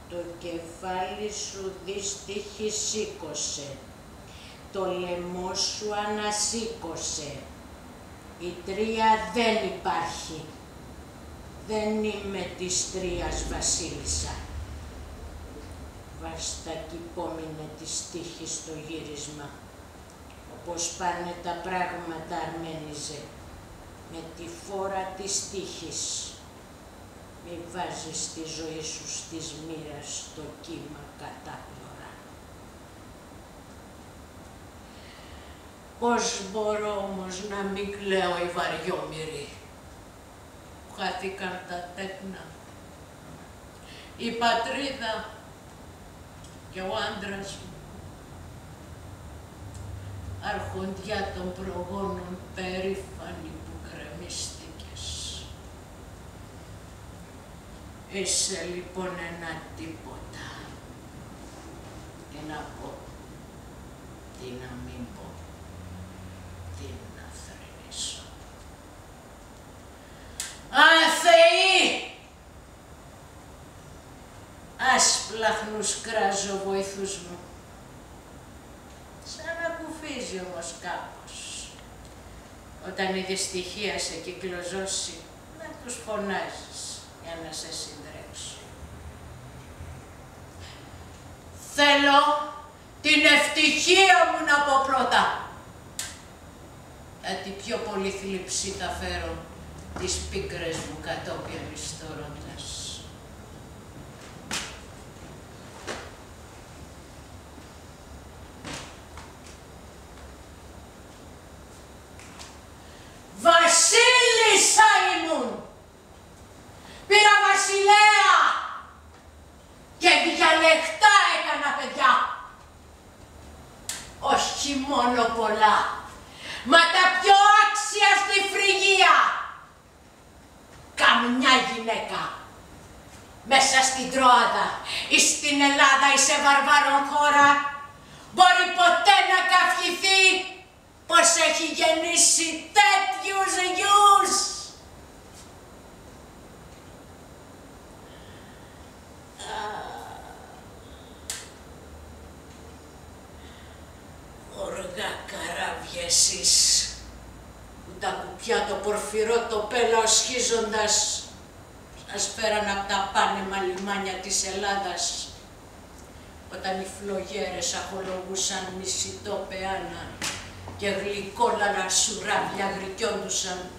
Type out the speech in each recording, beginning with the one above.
Το κεφάλι σου δυστυχή σήκωσε, το λαιμό σου ανασήκωσε. Η τρία δεν υπάρχει. Δεν είμαι της τρίας βασίλισσα. Βαστάκι πόμεινε της τύχης στο γύρισμα. Όπως πάνε τα πράγματα αρμένιζε, με τη φόρα της τύχης. Μη βάζεις τη ζωή σου στις μοίρας στο κύμα κατάπλωρα. Πώς μπορώ όμως να μην κλαίω οι βαριόμοιροι που χάθηκαν τα τέκνα, η πατρίδα και ο άντρας μου, αρχοντιά των προγόνων περήφανη που γκρεμίστηκες. Είσαι λοιπόν ένα τίποτα. Τι να πω, τι να μην πω, τι να θρηνήσω. Θεοί! Άσπλαχνους κράζω βοηθούς μου. Σαν να κουφίζει όμως κάπως. Όταν η δυστυχία σε κυκλοζώσει, να τους φωνάζεις για να σε συντρέξω. Θέλω την ευτυχία μου να πω πρώτα. Γιατί πιο πολύ θλίψη θα φέρω τις πίκρες μου κατόπιν μισθωρώντας. Βασίλισσα ήμουν! Πήρα βασιλέα! Και διαλεκτά έκανα παιδιά! Όχι μόνο πολλά, μα τα πιο άξια στη Φρυγία! Καμιά γυναίκα μέσα στην Τρώαδα ή στην Ελλάδα ή σε βαρβάρων χώρα μπορεί ποτέ να καυχηθεί πως έχει γεννήσει τέτοιους γιους. Οργά καράβια εσείς, που τα κουπιά το πορφυρό το πέλα οσχίζοντας σας φέραν απ' τα πάνεμα λιμάνια της Ελλάδας, όταν οι φλογέρες αχολογούσαν μισητό πεάνα και γλυκόλαρα σουράβια γρικιόντουσαν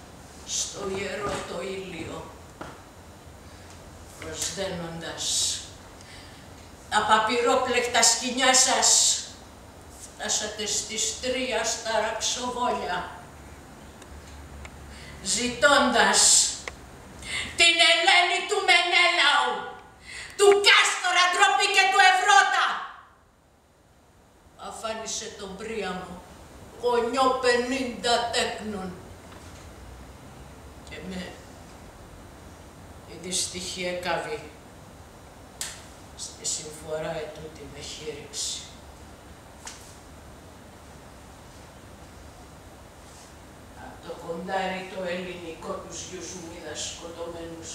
στο ιερό το ήλιο, προσδένοντας τα παπυρόπλεκτα σκοινιά σας. Φτάσατε στις τρία στα ραξοβόλια, ζητώντας την Ελένη του Μενέλαου, του Κάστορα Ντροπή και του Ευρώτα. Αφάνισε τον Πρίαμο, γονιό 50 τέκνων, και με η δυστυχή έκαβη στη συμφορά ετούτη με χείριξη. Απ' το κοντάρι το ελληνικό τους γιους μου είδα σκοτωμένους.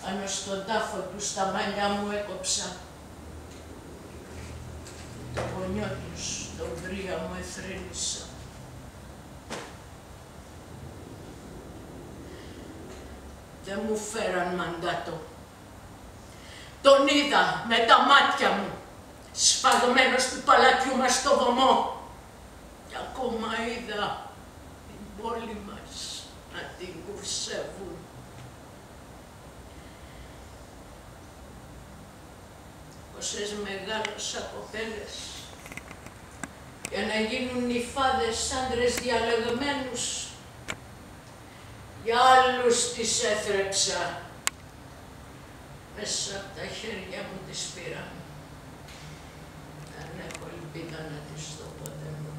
Πάνω στον τάφο τους τα μαλλιά μου έκοψα. Το γονιό τους, τον Πρίαμο, εθρύνησα. Δεν μου φέραν μαντάτο. Τον είδα με τα μάτια μου, σφαγμένος του παλατιού μας στο βωμό. Και ακόμα είδα την πόλη μας να την κουρσεύουν. Πόσες μεγάλωσα κοπέλες για να γίνουν νυφάδες άντρες διαλεγμένους. Για άλλους τις έθρεψα. Μέσα από τα χέρια μου τις πήρα. Δεν έχω ελπίδα να τις δω ποτέ μου.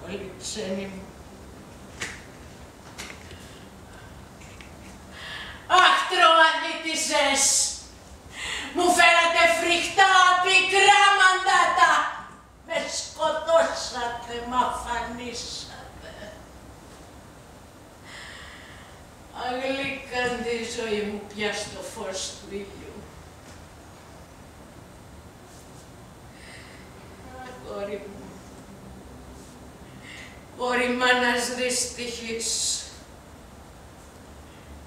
Όλοι ξένοι μου. Αχ, τροαδίτησες! Μου φέρατε φρικτά, πικρά μαντάτα! Με σκοτώσατε, μ' αφανίσατε. Αγλίκαν τη ζωή μου πια στο φως του ήλιου. Κόρη μου, κόρη μάνας δυστυχής,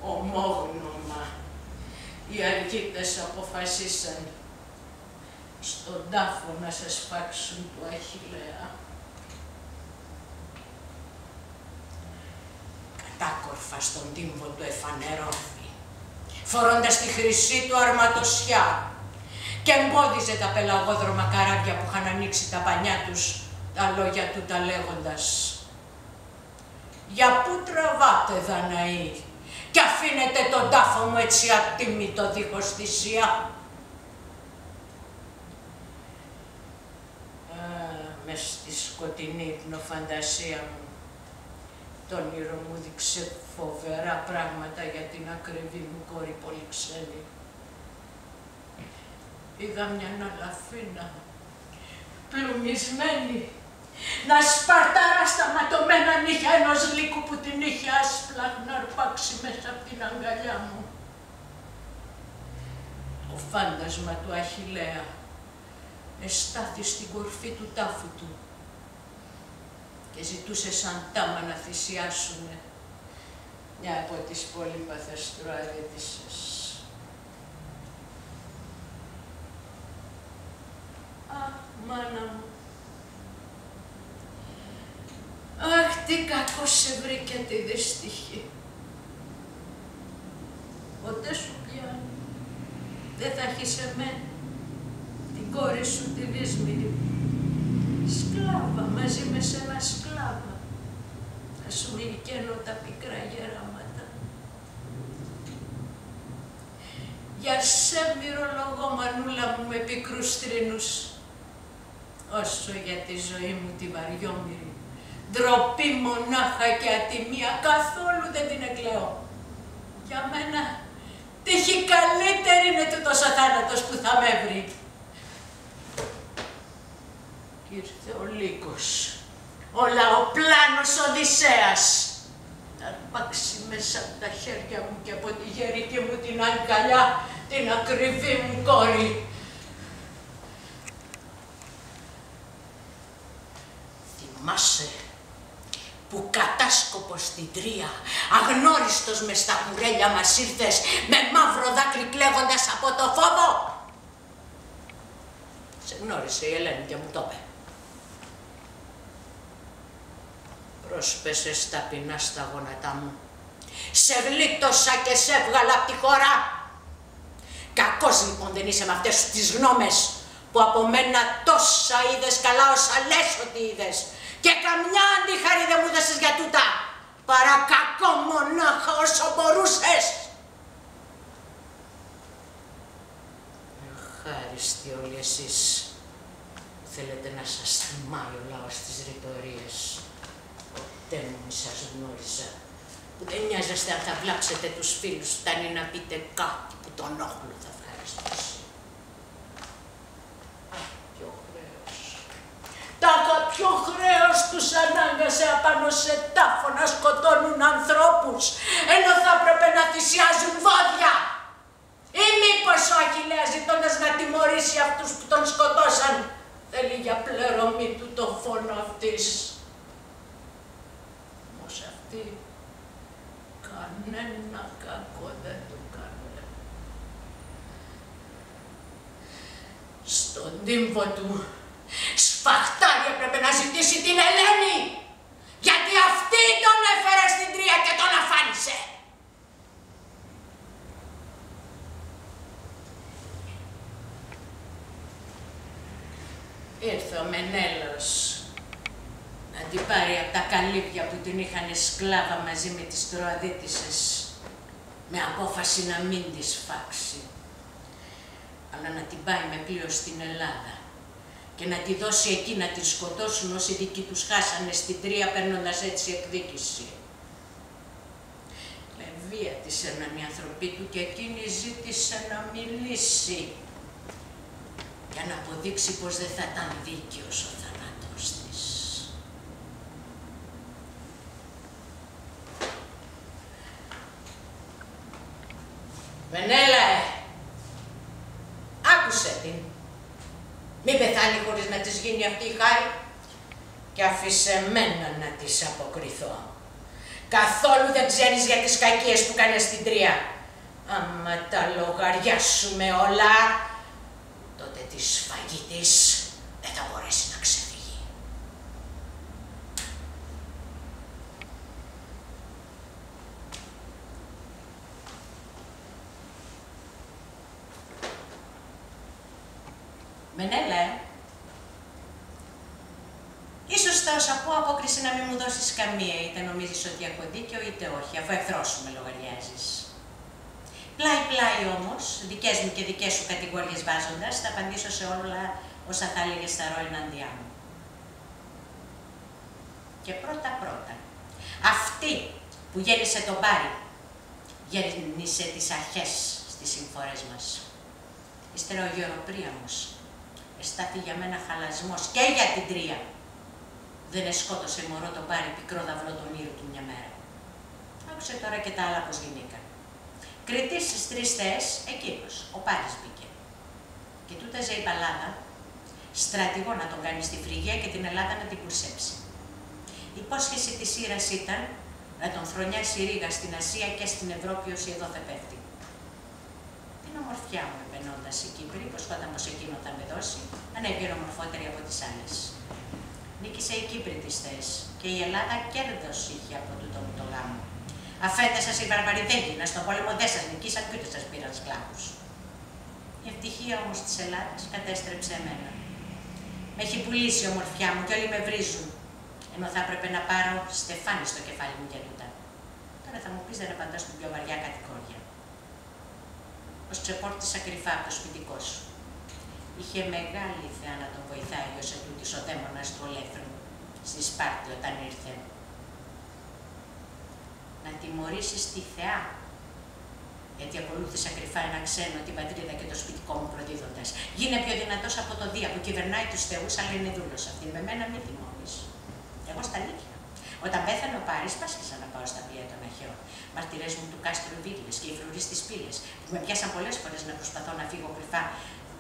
ομόγνωμα, οι αργίτες αποφασίσαν στον τάφο να σε σπάξουν του Αχιλλέα. Κατάκορφα στον τύμβο του εφανερώθη, φορώντας τη χρυσή του αρματοσιά και εμπόδιζε τα πελαγόδρομα καράβια που είχαν ανοίξει τα πανιά τους, τα λόγια του τα λέγοντας. Για πού τραβάτε, Δαναή, κι αφήνετε τον τάφο μου έτσι ατίμητο δίχως θυσία? Μες στη σκοτεινή υπνοφαντασία μου, το όνειρο μου δείξε φοβερά πράγματα για την ακριβή μου κόρη Πολυξένη. Είδα μια αλαφίνα, πλουμισμένη, να σπαρταρά στα ματωμένα νύχια ενός λύκου που την είχε άσπλα να αρπάξει μέσα από την αγκαλιά μου. Το φάντασμα του Αχιλλέα εστάθη στην κορφή του τάφου του και ζητούσε σαν τάμα να θυσιάσουνε μια από τις πολύπαθες τροαδίτισσες. Αχ, μάνα μου, αχ, τι κακό σε βρήκε τη δυστυχή. Ποτέ σου πια δεν θα έχεις εμένα, την κόρη σου τη δύσμηρη, σκλάβα μαζί με σένα σκλάβα, θα σου λυκαίνω τα πικρά γεράματα. Για σε μυρολογώ, μανούλα μου, με πικρούς τρίνους, όσο για τη ζωή μου τη βαριόμυρη, ντροπή μονάχα και ατιμία, καθόλου δεν την εκλαίω. Για μένα τύχη καλύτερη είναι τούτος ο θάνατος που θα με βρει. Κι ήρθε ο Λύκος, ο λαοπλάνος Οδυσσέας, να αρπάξει μέσα από τα χέρια μου και από τη γερική μου την αγκαλιά την ακριβή μου κόρη. Θυμάσαι που κατάσκοπος στην Τρία, αγνώριστος μες στα κουρέλια μας ήρθες, με μαύρο δάκρυ κλαίγοντας από το φόβο? Σε γνώρισε η Ελένη και μου το είπε. Πρόσπεσες ταπεινά στα γόνατά μου. Σε γλίτωσα και σε έβγαλα απ' τη χώρα. Κακός λοιπόν δεν είσαι με αυτές τις γνώμες που από μένα τόσα είδες καλά όσα λες ότι είδες. Και καμιά αντιχαρή δεν μου δώσεις για τούτα, παρά κακό μονάχα όσο μπορούσες. Ευχάριστοι όλοι εσείς που θέλετε να σας θυμάει ο λαός τις ρητορίες. Ποτέ μου μη σας γνώριζα, που δεν νοιάζεστε αν θα βλάψετε τους φίλους, φτάνει να πείτε κάτι που τον όχλου θα ευχαριστήσει. Ποιο χρέος τους ανάγκασε απάνω σε τάφο να σκοτώνουν ανθρώπους, ενώ θα έπρεπε να θυσιάζουν βόδια? Ή μήπως ο Αχιλλέας ζητώντας να τιμωρήσει αυτούς στον τύμβο του σφαχτάρι έπρεπε να ζητήσει την Ελένη, γιατί αυτή τον έφερε στην Τρία και τον αφάνισε. Ήρθε ο Μενέλος να την πάρει από τα καλύβια που την είχαν σκλάβα μαζί με τις Τροαδίτισσες, με απόφαση να μην τη σφάξει, αλλά να την πάει με πλοίο στην Ελλάδα και να τη δώσει εκεί να την σκοτώσουν όσοι δικοί τους χάσανε στην Τρία, παίρνοντας έτσι εκδίκηση. Βίατησαν οι άνθρωποι του και εκείνη ζήτησε να μιλήσει για να αποδείξει πως δεν θα ήταν δίκαιος ο θάνατος της. Μενέλα, άκουσε την. Μην πεθάνει χωρίς να της γίνει αυτή η χάρη και άφησε εμένα να της αποκριθώ. Καθόλου δεν ξέρεις για τις κακίες που κάνεις στην Τρία. Άμα τα λογαριάσουμε όλα, τότε τη σφαγή της δεν θα μπορέσει να ξεφύγει. Μενέλα, ίσως θα όσα πω απόκριση να μην μου δώσεις καμία, είτε νομίζεις ότι έχω δίκιο είτε όχι, αφού εχθρός σου με λογαριάζεις. Πλάι-πλάι όμως, δικές μου και δικές σου κατηγορίες βάζοντας, θα απαντήσω σε όλα όσα θα έλεγες στα ρο εναντιά μου. Και πρώτα-πρώτα, αυτή που γέννησε τον Πάρη, γέννησε τις αρχές στις συμφορές μας. Ύστερα ο Γεροπρίαμος εστάθη για μένα χαλασμός και για την Τρία. Δεν εσκότωσε μωρό τον Πάρη πικρό δαυλό τον ήρου του μια μέρα. Άκουσε τώρα και τα άλλα πως γινήκα. Κριτής στις 3 θέες, εκείνος, ο Πάρης μπήκε. Και του τάζε η παλάδα, στρατηγό να τον κάνει στη Φρυγία και την Ελλάδα να την κουρσέψει. Η υπόσχεση της Ήρας ήταν να τον θρονιάσει η Ρήγα στην Ασία και στην Ευρώπη όσοι εδώ θα πέφτει. Την ομορφιά μου επενώντας η Κύπρη, υποσχόταν πως εκείνο θα με δώσει, ανέβηκε ομορφότερη από τις άλλες. Νίκησε η Κύπρη τις θέες και η Ελλάδα κέρδος είχε από τούτο μου το γάμο. Αφέντε σας οι βαρβαροί δεν γίναν, στον πόλεμο δεν σας νικήσαν και ούτε σας πήραν σκλάβους. Η ευτυχία όμως της Ελλάδας κατέστρεψε εμένα. Με έχει πουλήσει η ομορφιά μου και όλοι με βρίζουν, ενώ θα έπρεπε να πάρω στεφάνι στο κεφάλι μου για τούτα. Τώρα θα μου πεις δεν απαντώ στην πιο βαριά κατηγορία. Πως ξεπόρτισα κρυφά από το σπιτικό σου. Είχε μεγάλη θεά να τον βοηθάει ως ετούτης ο δαίμονας του Ολέθρου στη Σπάρτη όταν ήρθε. Να τιμωρήσεις τη θεά, γιατί ακολούθησα κρυφά ένα ξένο, την πατρίδα και το σπιτικό μου προδίδοντας. Γίνε πιο δυνατός από το Δία που κυβερνάει τους θεούς, αλλά είναι δούλος αυτήν. Με μένα μη τιμωρείς. Εγώ στα αλήθεια. Όταν πέθανε ο Πάρης, πάσχισα να πάω στα πλοία των Αχαιών. Μαρτυρές μου του κάστρου Βίγλες και οι φρουροί στις πύλες, που με πιάσαν πολλές φορές να προσπαθώ να φύγω κρυφά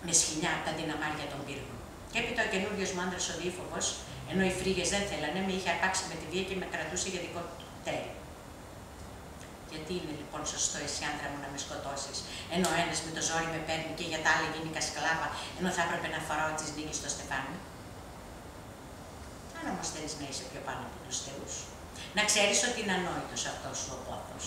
με σχοινιά από τα δυναμάρια των πύργων. Και έπειτα ο καινούριος μου άντρας ο Διήφοβος, ενώ οι φρύγες δεν θέλανε, με είχε αρπάξει με τη βία και με κρατούσε για δικό του τέρι. Γιατί είναι λοιπόν σωστό εσύ άντρα μου να με σκοτώσεις, ενώ ο ένας με το ζόρι με παίρνει και για τα άλλα γίνηκα σκλάβα, ενώ θα έπρεπε να φοράω τις νίκες στο στεφάνι. Αν όμως θέλεις να είσαι πιο πάνω από τους θεούς, να ξέρεις ότι είναι ανόητος αυτός σου ο πόθος.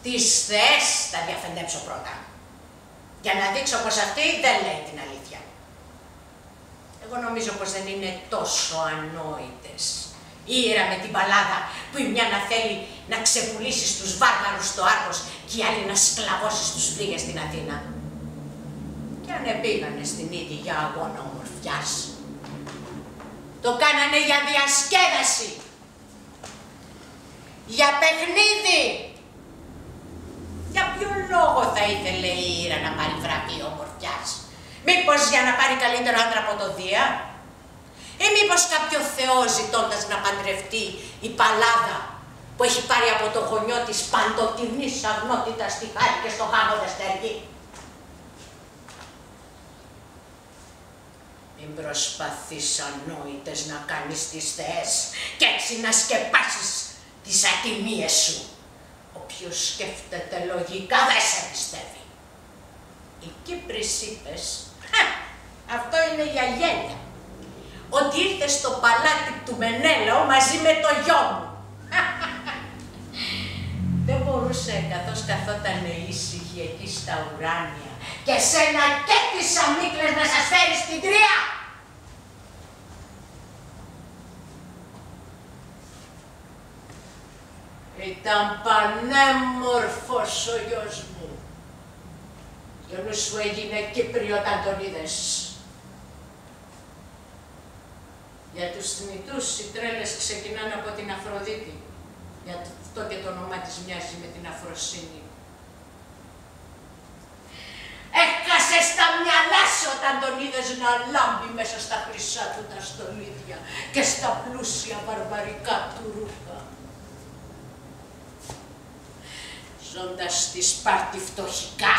Τις θες θα διαφεντέψω πρώτα, για να δείξω πως αυτή δεν λέει την αλήθεια. Εγώ νομίζω πως δεν είναι τόσο ανόητες. Η Ήρα με την παλάδα, που η μια να θέλει να ξεπουλήσει στους βάρβαρους στο Άρgos και η άλλη να σκλαβώσει στους φρύγες στην Αθήνα. Και αν επήγανε στην ίδια για αγώνα ομορφιάς, το κάνανε για διασκέδαση, για παιχνίδι. Για ποιο λόγο θα ήθελε η Ήρα να πάρει βραβείο ομορφιάς? Μήπως για να πάρει καλύτερο άντρα από το Δία? Ή μήπως κάποιο θεό ζητώντας να παντρευτεί η παλάδα που έχει πάρει από το γονιό της παντοτινής αγνότητας στη χάρη και στο γάμο δεν στέργει? Μην προσπαθείς ανόητες να κάνεις τις θεές και έτσι να σκεπάσεις τις ατιμίες σου. Όποιος σκέφτεται λογικά δεν σε πιστεύει. Οι Κύπρης είπες, αυτό είναι για γέλια. Ότι ήρθε στο παλάτι του Μενέλαο μαζί με το γιο μου. Δεν μπορούσε καθώς καθόταν ήσυχη εκεί στα ουράνια και σένα και τις αμύκλες να σας φέρει στην Τρία. Ήταν πανέμορφος ο γιος μου. Και ο νους σου έγινε Κύπριο όταν τον είδες. Για τους θνητούς οι τρέλες ξεκινάνε από την Αφροδίτη. Γι' αυτό και το όνομά της μοιάζει με την Αφροσύνη. Έχασες τα μυαλά σου όταν τον είδες να λάμπει μέσα στα χρυσά του τα στολίδια και στα πλούσια βαρβαρικά του ρούχα. Ζώντας στη Σπάρτη φτωχικά,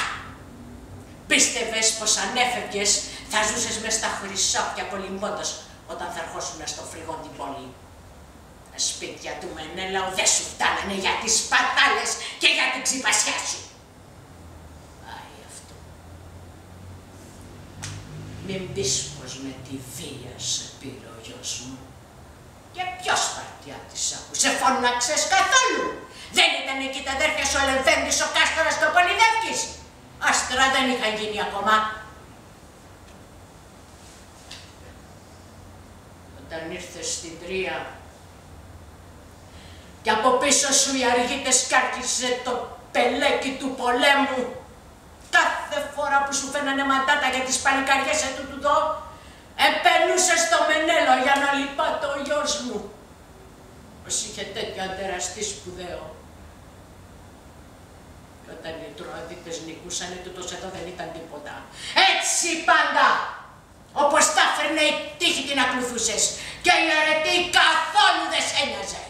πίστευες πως αν έφευγες θα ζούσες μες στα χρυσάπια κολυμπώντας όταν θα ερχόσουν στο φρυγόν την πόλη. Τα σπίτια του Μενέλαου δεν σου φτάνανε για τις πατάλες και για την ξυπασιά σου. Πάει αυτό. Μην πεις πως με τη βία σε πήρε ο γιος μου. Και ποιος Σπαρτιά της άκουσε, φώναξες καθόλου. Δεν ήταν εκεί τα αδέρφια σου ο Λεβέντης, ο Κάστορας και ο Πολυδεύκης. Άστρα δεν είχαν γίνει ακόμα. Όταν ήρθες στην Τρία και από πίσω σου οι αργίτες κάρκισε το πελέκι του πολέμου, κάθε φορά που σου φαίνανε ματάτα για τις παλικαριές του δω, επενούσες στο Μενέλο για να λυπάται ο γιος μου. Πως είχε τέτοιο αντεραστή σπουδαίο. Και όταν οι Τροαδίτες νικούσανε, τούτος εδώ δεν ήταν τίποτα. Έτσι πάντα! Όπως τα έφερνε η τύχη την ακολουθούσες και η αρετή καθόλου δεν σ' ένοιαζε.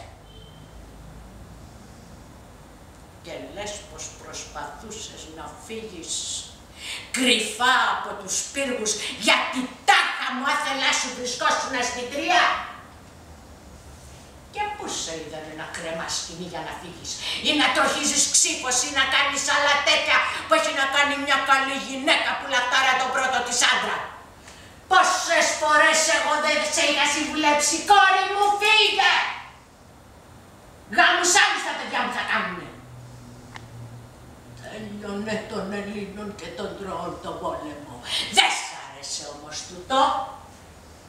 Και λες πως προσπαθούσες να φύγεις κρυφά από τους πύργους γιατί τάχα μου άθελά σου βρισκόσουν στην Τρία. Και πού σε είδανε να κρεμάς σκηνή για να φύγεις ή να τροχίζεις ξύφος ή να κάνεις άλλα τέτοια που έχει να κάνει μια καλή γυναίκα που λαχτάρα τον πρώτο της άντρα. Πόσες φορές εγώ δεν σε είχα συμβουλέψει, κόρη μου, φύγε! Γάμους άλλους τα παιδιά μου θα κάνουνε. Τέλειωνε των Ελλήνων και των Τρώων τον πόλεμο. Δεν σ' άρεσε όμως τούτο.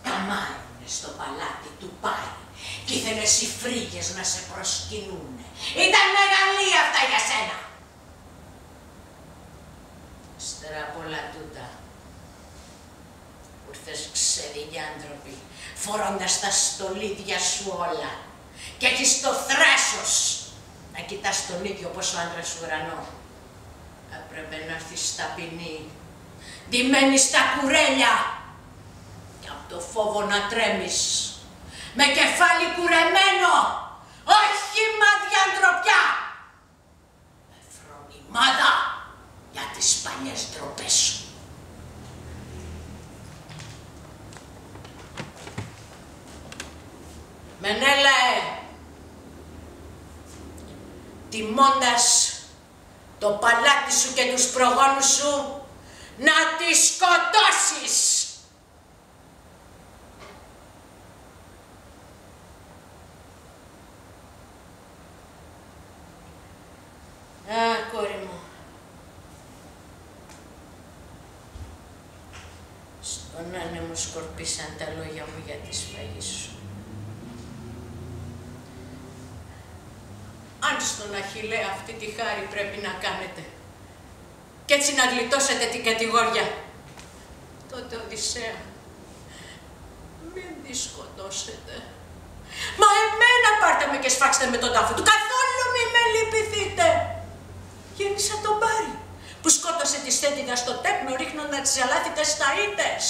Τα μάνουνε στο παλάτι του Πάρη κι ήθελες οι φρίγες να σε προσκυνούνε. Ήταν μεγαλεία αυτά για σένα. Ύστερα από όλα τούτα, που ήρθες ξεδινοί άνθρωποι, φορώντας τα στολίδια σου όλα και έχεις το θράσος να κοιτάς τον ίδιο όπως ο άντρας σου ουρανό. Έπρεπε να έρθεις ταπεινή, ντυμένη στα κουρέλια και από το φόβο να τρέμεις, με κεφάλι κουρεμένο, όχι μάδια ντροπιά, με φρονιμάδα για τις παλιές ντροπές σου. Μενέλαε, τιμώντας το παλάτι σου και τους προγόνους σου, να τις σκοτώσεις. Α, κόρη μου, στον άνεμο σκορπίσαν τα λόγια μου για τη σφαγή σου. Αν στον Αχιλλέα αυτή τη χάρη πρέπει να κάνετε κι έτσι να γλιτώσετε την κατηγοριά, τότε Οδυσσέα, μην τη σκοτώσετε. Μα εμένα πάρτε με και σφάξτε με τον τάφο του, καθόλου μη με λυπηθείτε. Γέννησα τον Πάρη, που σκότωσε τη Στέντιδα στο τέκνο ρίχνοντας τις αλάθητες ταΐτες.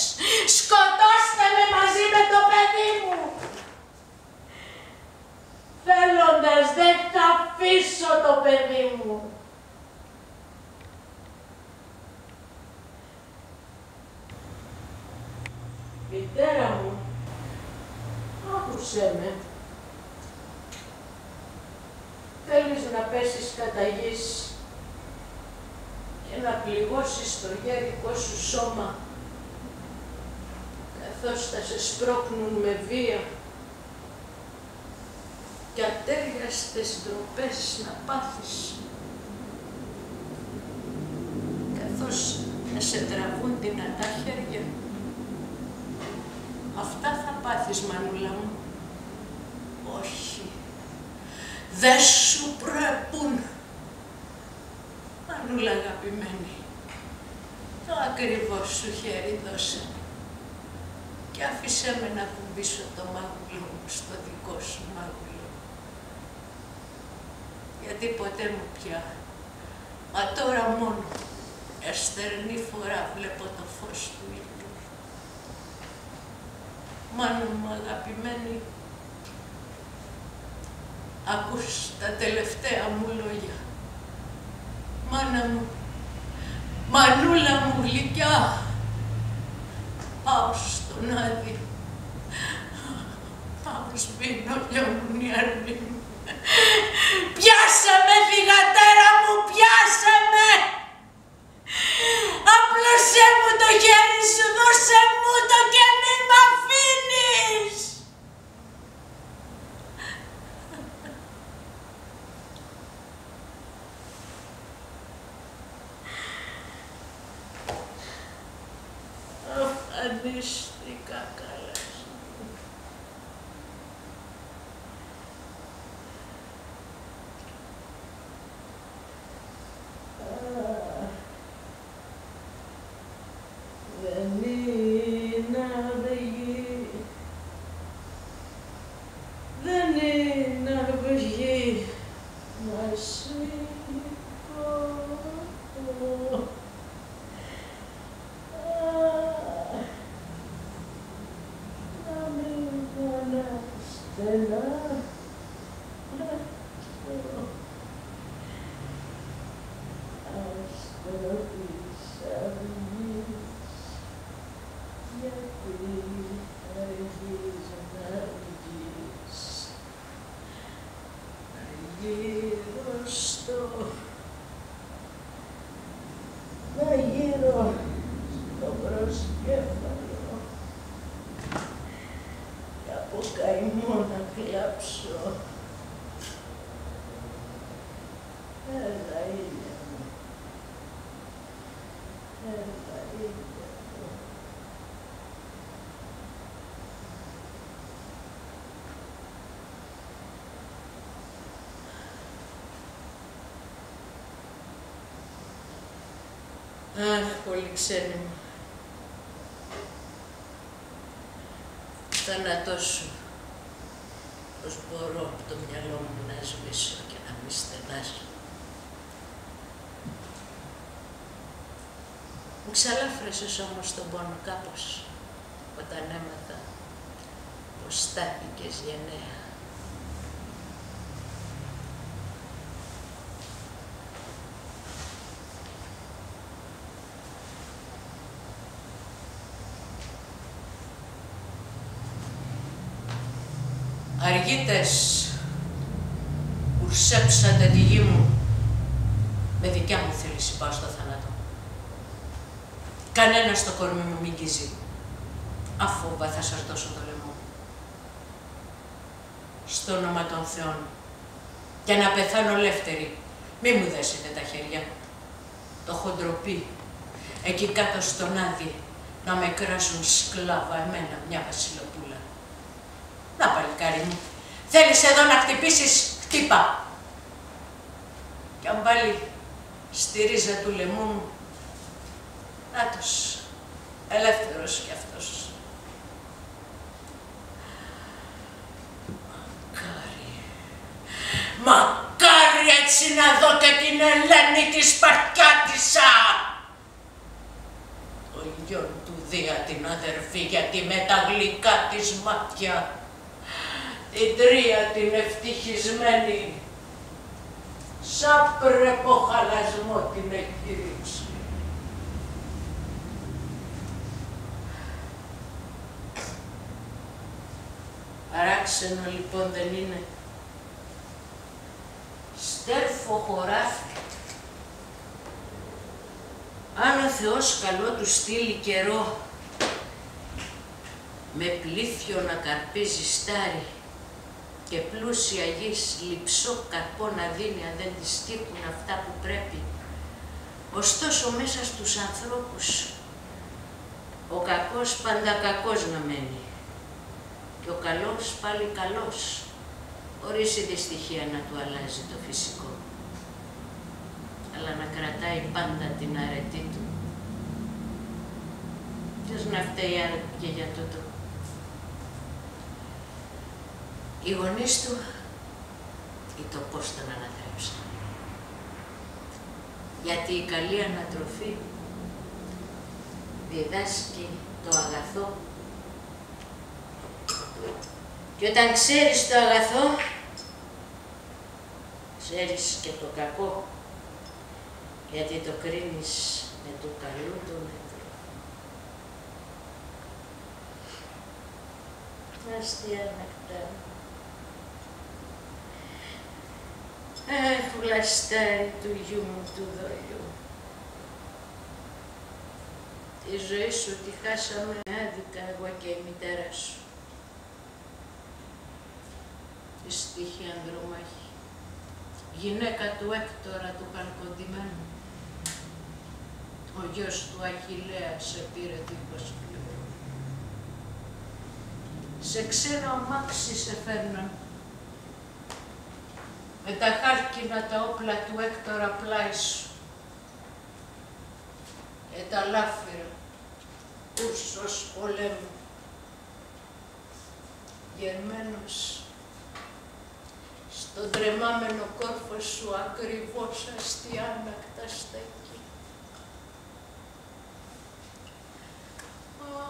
Σκοτώστε με μαζί με το παιδί μου. Θέλοντας δεν θα αφήσω το παιδί μου. Μην Γατέρα μου, άκουσέ με. Θέλεις να πέσεις κατά γης και να πληγώσεις το γέρικο σου σώμα, καθώς θα σε σπρώχνουν με βία και ατέριαστες ντροπές να πάθεις, καθώς να σε τραβούν δυνατά χέρια. Αυτά θα πάθεις, μανούλα μου. Όχι. Δεν σου προεπούν. Μανούλα αγαπημένη, το ακριβό σου χέρι δώσε και άφησέ με να κουμπίσω το μάγουλο μου στο δικό σου μάγουλο. Γιατί ποτέ μου πια, μα τώρα μόνο, εστερνή φορά βλέπω το φως του ήλιου. Μάνα μου αγαπημένη, ακούς τα τελευταία μου λόγια. Μάνα μου, μανούλα μου γλυκιά, πάω στον Άδη. Πάω σβήνω, λιώνουν οι αρμοί μου. Πιάσε με, θυγατέρα μου, πιάσε με! Απλώσέ μου το χέρι σου, δώσε μου το και μη μ' αφήνεις! Αφανίστηκα καλά. Δεν είναι αυγή, δεν είναι αυγή, να σηκώ. Να μην αναστενά. Να γύρω στο προσκέφαλο και από καημό να κλάψω. Έλα, ήλια μου. Έλα, ήλια μου. Αχ, πολύ ξένη μου. Θάνατός σου, πως μπορώ από το μυαλό μου να σβήσω και να μη στενάσω. Μου ξαλάφρεσες όμως τον πόνο κάπως, όταν έμαθα πως στάθηκες γενναία. Αργίτες που σέψατε τη γη μου, με δικιά μου θέληση πάω στο θάνατο. Κανένας στο κορμί μου μην κίζει, αφόβα θα σας δώσω το λαιμό. Στο όνομα των Θεών, για να πεθάνω ελεύθερη, μη μου δέσετε τα χέρια. Το έχω ντροπή, εκεί κάτω στον Άδη, να με κράσουν σκλάβα εμένα, μια βασιλοπούλα. Να, παλικάρι μου, θέλεις εδώ να χτυπήσεις, χτύπα. Κι αν πάλι στη ρίζα του λαιμού μου, νάτος, ελεύθερος κι αυτός. Μακάρι, μακάρι έτσι να δω και την Ελένη τη Σπαρτιάτισσα. Το γιον του Δία την αδερφή, γιατί με τα γλυκά της μάτια, την Τρία την ευτυχισμένη, σαν πρεποχαλασμό την έχει ρίξει. Παράξενο λοιπόν δεν είναι. Στέρφο χωράφι. Αν ο Θεός καλό του στείλει καιρό, με πλήθιο να καρπίζει στάρι και πλούσια γης λειψό καρπό να δίνει αν δεν της τύχουν αυτά που πρέπει, ωστόσο μέσα στους ανθρώπους ο κακός πάντα κακός να μένει και ο καλός πάλι καλός, χωρίς η δυστυχία να του αλλάζει το φυσικό, αλλά να κρατάει πάντα την αρετή του. Ποιος να φταίει άραγε για τούτο? Οι γονείς του ή το πώς τον ανατρέψαν. Γιατί η καλή ανατροφή διδάσκει το αγαθό και όταν ξέρεις το αγαθό, ξέρεις και το κακό, γιατί το κρίνεις με το καλό το μέτρο. Αστεία νακτά. Αχ, βλαστάρι του γιού μου του δολιού. Τη ζωή σου τη χάσαμε άδικα εγώ και η μητέρα σου. Τη στίχη Ανδρομάχη, γυναίκα του Έκτορα του Χαλκοντημένου. Ο γιος του Αχιλλέα σε πήρε δίχως πλήρω. Σε ξένο αμάξι σε φέρναν, με τα χάρκινα τα όπλα του Έκτορα πλάι σου και τα λάφυρα ούρσος πολέμου, γερμένος στον τρεμάμενο κόρφο σου ακριβώς αστιάνακτα στέκει.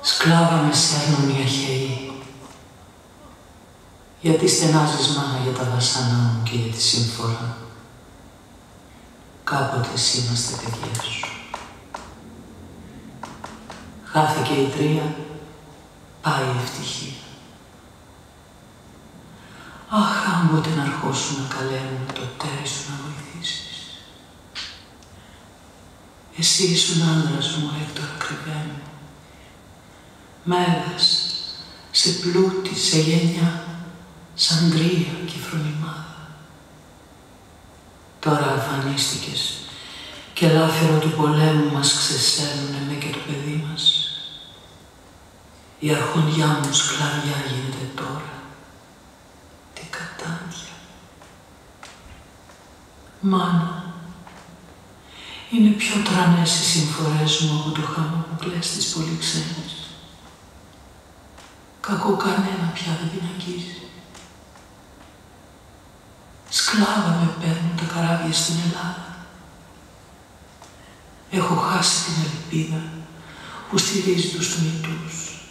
Σκλάβα με σέρνουν οι αχαιοί, γιατί στενάζεις μάνα για τα βασανά μου και για τη σύμφορα. Κάποτε εσύ είμαστε παιδιά σου. Χάθηκε η Τρία, πάει η ευτυχία. Αχ, άμποτε να αρχώσουν να καλαίνουν το τέρι σου να βοηθήσεις. Εσύ ήσουν άντρας μου, Έκτορα κρυβέμου. Μέγας, σε πλούτη, σε γενιά, σαν κρύα και φρονιμάδα. Τώρα αφανίστηκες και λάφυρο του πολέμου μας ξεσαίνουνε με και το παιδί μας. Η αρχοντιά μου σκλαβιά γίνεται τώρα. Τι κατάντια. Μάνα, είναι πιο τρανές οι συμφορές μου από το χάμα που κλαις της πολυξένης. Κακό κανένα πια δεν την αγγίζει. Σκλάβα με παίρνουν τα καράβια στην Ελλάδα. Έχω χάσει την ελπίδα που στηρίζει τους θνητούς.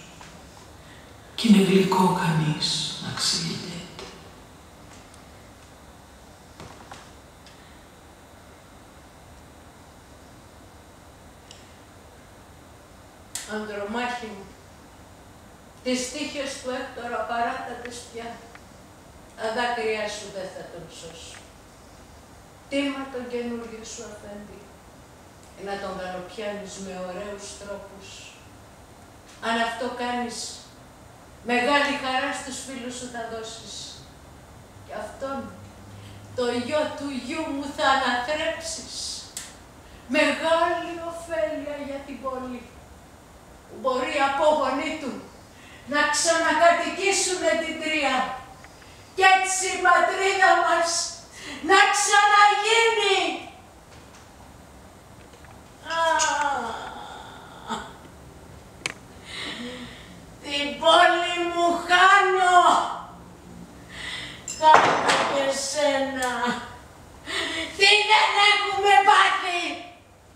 Κι είναι γλυκό κανείς να ξεγελιέται. Ανδρομάχη μου, τις τύχες του Έκτορα παράτατες πια, τα δάκρυά σου δεν θα τον σώσουν. Τίμα τον καινούριο σου αφέντη, να τον καλοπιάνεις με ωραίους τρόπους. Αν αυτό κάνεις, μεγάλη χαρά στους φίλους σου θα δώσεις. Και αυτόν, το γιο του γιού μου θα αναθρέψεις. Μεγάλη ωφέλεια για την πόλη, που μπορεί οι απόγονοί του να ξανακατοικήσουνε την Τρία κι έτσι η πατρίδα μας να ξαναγίνει. Την πόλη μου χάνω, χάνω και σένα. Τι δεν έχουμε πάθει,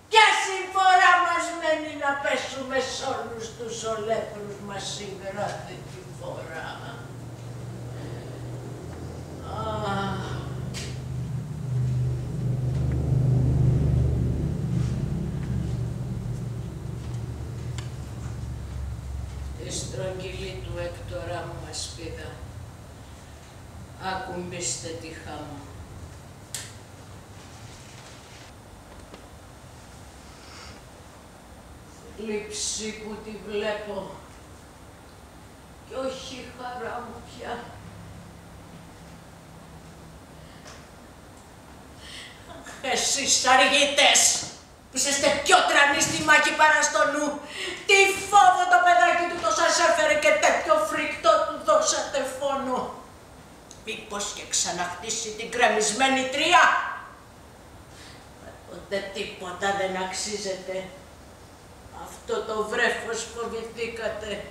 ποια συμφορά μας μένει να πέσουμε σ' όλους τους ολέθρους μας συγκράτητη φορά. Τη στρογγυλή του Έκτορα μου ασπίδα Ακουμπήστε τη χάμω. Λήψη που τη βλέπω κι όχι η χαρά μου πια. Εσείς αργητές, που είσαστε πιο τρανοί στη μάχη παρά στο νου, τι φόβο το παιδάκι του το σας έφερε και τέτοιο φρικτό του δώσατε φόνο. Μήπως και ξαναχτίσει την κρεμισμένη τρία. Ποτέ τίποτα δεν αξίζεται. Αυτό το βρέφος φοβηθήκατε.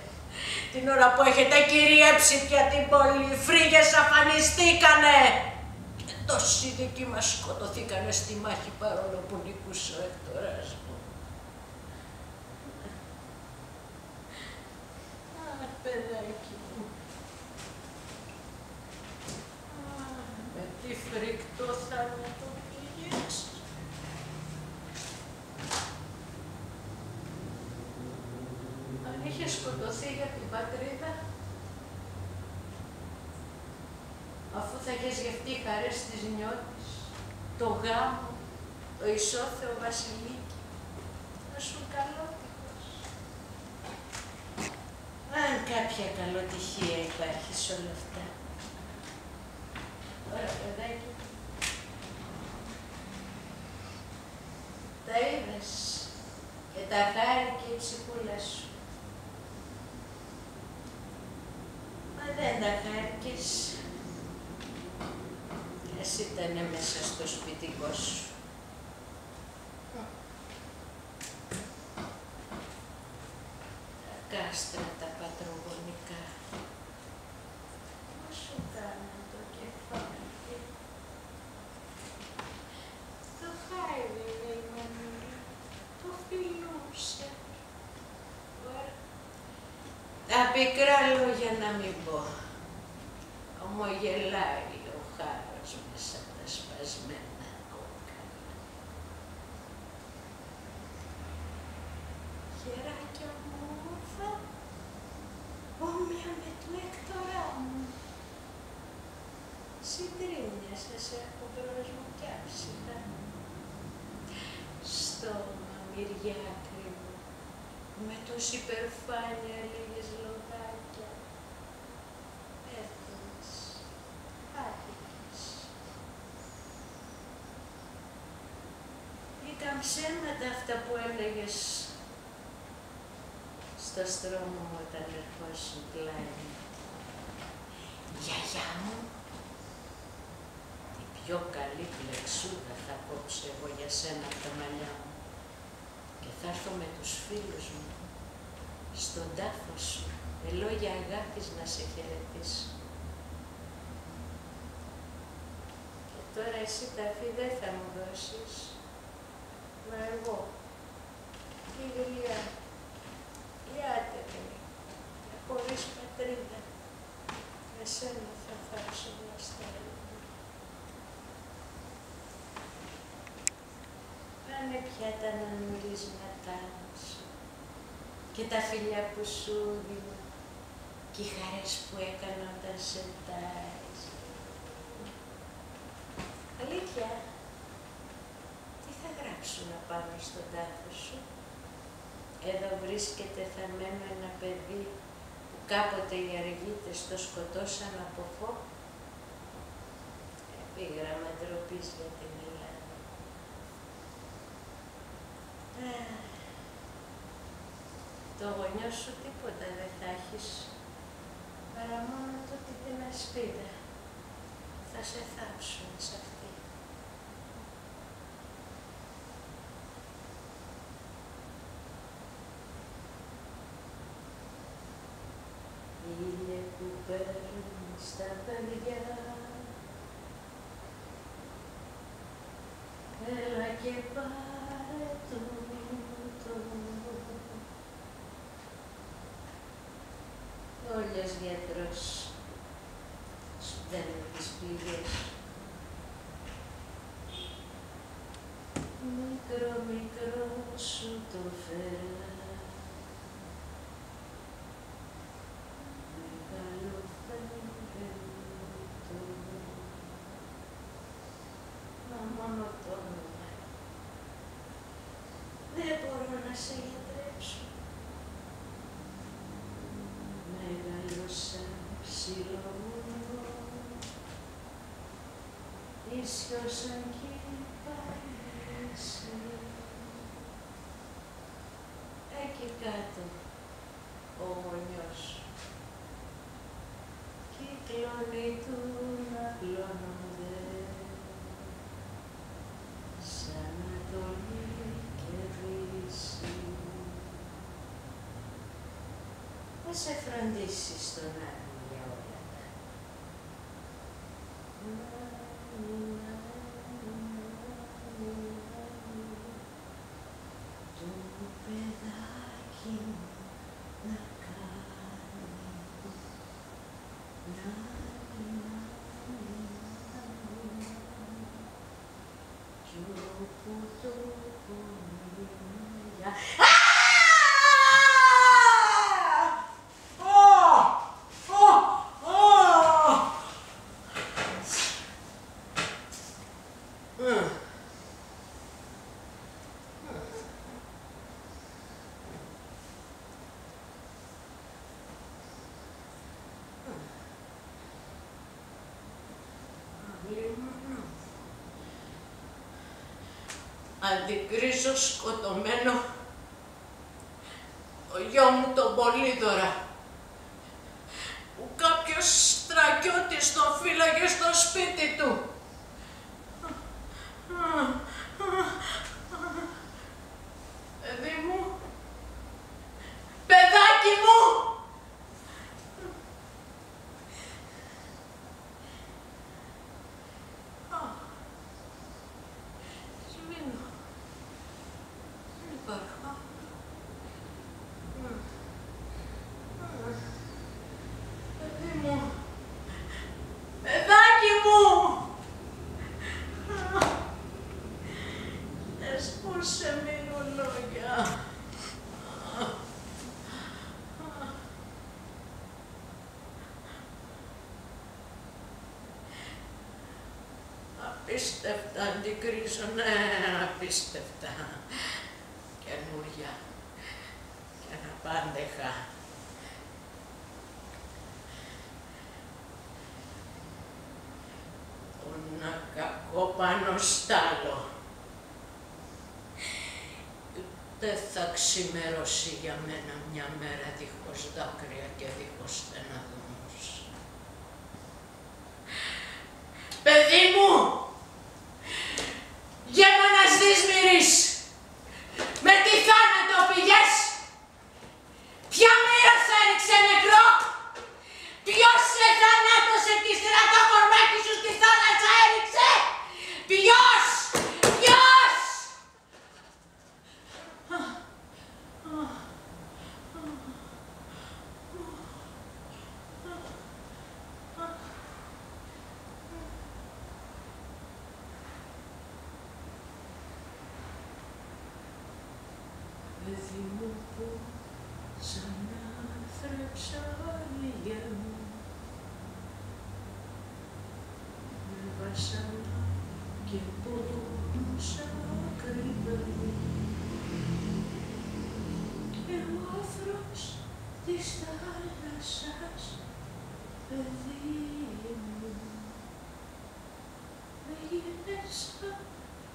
Την ώρα που έχετε κυριέψει πια την πόλη, οι φρίγες αφανιστήκανε. Και τόσοι δικοί μας σκοτωθήκανε στη μάχη παρόλο που νικούσε ο Έκτορας μου. Αχ, παιδάκι μου. Με τι φρικτό θάνατο πήγες. Αν είχε σκοτωθεί για την πατρίδα, αφού θα είχες γευτεί χαρές της νιώτης, το γάμο, το ισόθεο βασιλίκι, θα σου καλότυχος. Αν κάποια καλοτυχία υπάρχει σε όλα αυτά. Τώρα, παιδάκι, τα είδες και τα χάρηκε η ψυχούλα σου. Μα δεν τα χάρηκες. Εσύ ήτανε μέσα στο σπιτικό σου. Τα κάστρα τα πατρογονικά. Πώς σου κάναν το κεφάλι. Το χάιδευε η μανούλα. Το φιλούσε. Τα πικρά λόγια να μην πω. Ομογελάει ο χάρος μέσα από τα σπασμένα κόκκαλα. Χεράκια μου όμορφα, όμοια με του Έκτορά μου. Συντρίμμια σας έχω μπρος μου κι άψυχα. Στόμα, μυριά ακριβό, με τόση υπερφάνεια λίγες λογάκια. Πέθανες, άδικες. Ήταν ψέματα αυτά που έλεγες στο στρώμα μου όταν ερχόσουν πλάι μου. Γιαγιά μου, την πιο καλή πλεξούδα θα κόψω εγώ για σένα από τα μαλλιά μου και θα έρθω με τους φίλους μου στον τάφο σου με λόγια αγάπης να σε χαιρετήσω. Και τώρα εσύ ταφή δεν θα μου δώσεις, μα εγώ, η γλιά, η άτεμη, χωρίς πατρίδα, εσένα θα θάψω μια στέλνη. Πάνε πια τα αναμυρίσματά σου και τα φιλιά που σου δίνω και οι χαρές που έκανα όταν σε τάιζε. Αλήθεια, τι θα γράψουν απάνω στον τάφο σου. Εδώ βρίσκεται θαμμένο ένα παιδί που κάποτε οι αργίτες το σκοτώσαν από φόβο. Επίγραμμα ντροπής για την Ελλάδα. Το γονιό σου τίποτα δεν θα έχεις, παρά μόνο τούτη την ασπίδα. Θα σε θάψουν σε αυτή. Ήλιε που παίρνει στα παιδιά, έλα και πάρε το. Όλιος γιατρός σου δένει τις πληγές. Μικρό, μικρό σου το φέρα. Μεγάλο φέρε το. πλησιώσαν κι παρέσαι. Εκεί κάτω, ο γονιός. Κυκλώνει του να πλώνονται σαν Ανατολή και Δύση. Θα σε φροντίσεις τον άλλο για όλα τα. Το παιδάκι μου να κάνει κι όπου το πονηριά. Αντικρίζω σκοτωμένο το γιο μου τον Πολύδωρα, που κάποιος στρακιώτης τον φύλαγε στο σπίτι του. Παιδί μου, παιδάκι μου! Σβήνω. Δεν υπάρχω. Παιδί μου, παιδάκι μου! Θες πως σε μείνουν λόγια. Απίστευτα αντικρίζω, ναι, απίστευτα. Καινούρια και αναπάντεχα. Ένα κακό πάνω στ' άλλο. Δεν θα ξημερώσει για μένα μια μέρα δίχως δάκρυα και δίχως στεναδμούς. Παιδί μου! Γέμονας Δύσμυρης! Με τι θάνατο πήγες! Ποια μοίρα σε έριξε νεκρό! Ποιος σε θανάτωσε και ύστερα το κορμάκι σου στη θάλασσα έριξε! Ποιος! Ποιος! Παιδί μου που σαν άθρεψα λίγια μου, με βασανά και πόνουσα κρύβα, και ο αφρός της θάλασσας, παιδί μου, έγινες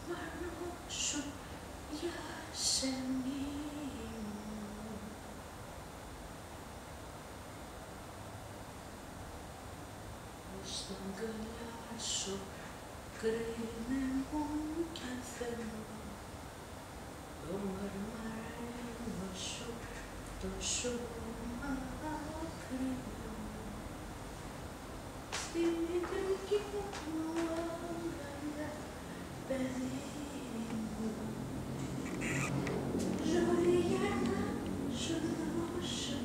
πάνω σου για σενή μου. Στον αγκαλιά σου κρίνε μου κι αν θέλω το μαρμαρένο σου το σώμα ακραίο στη μητρική μου αγκαλιά, παιδί μου. Ζωή για να σου δώσω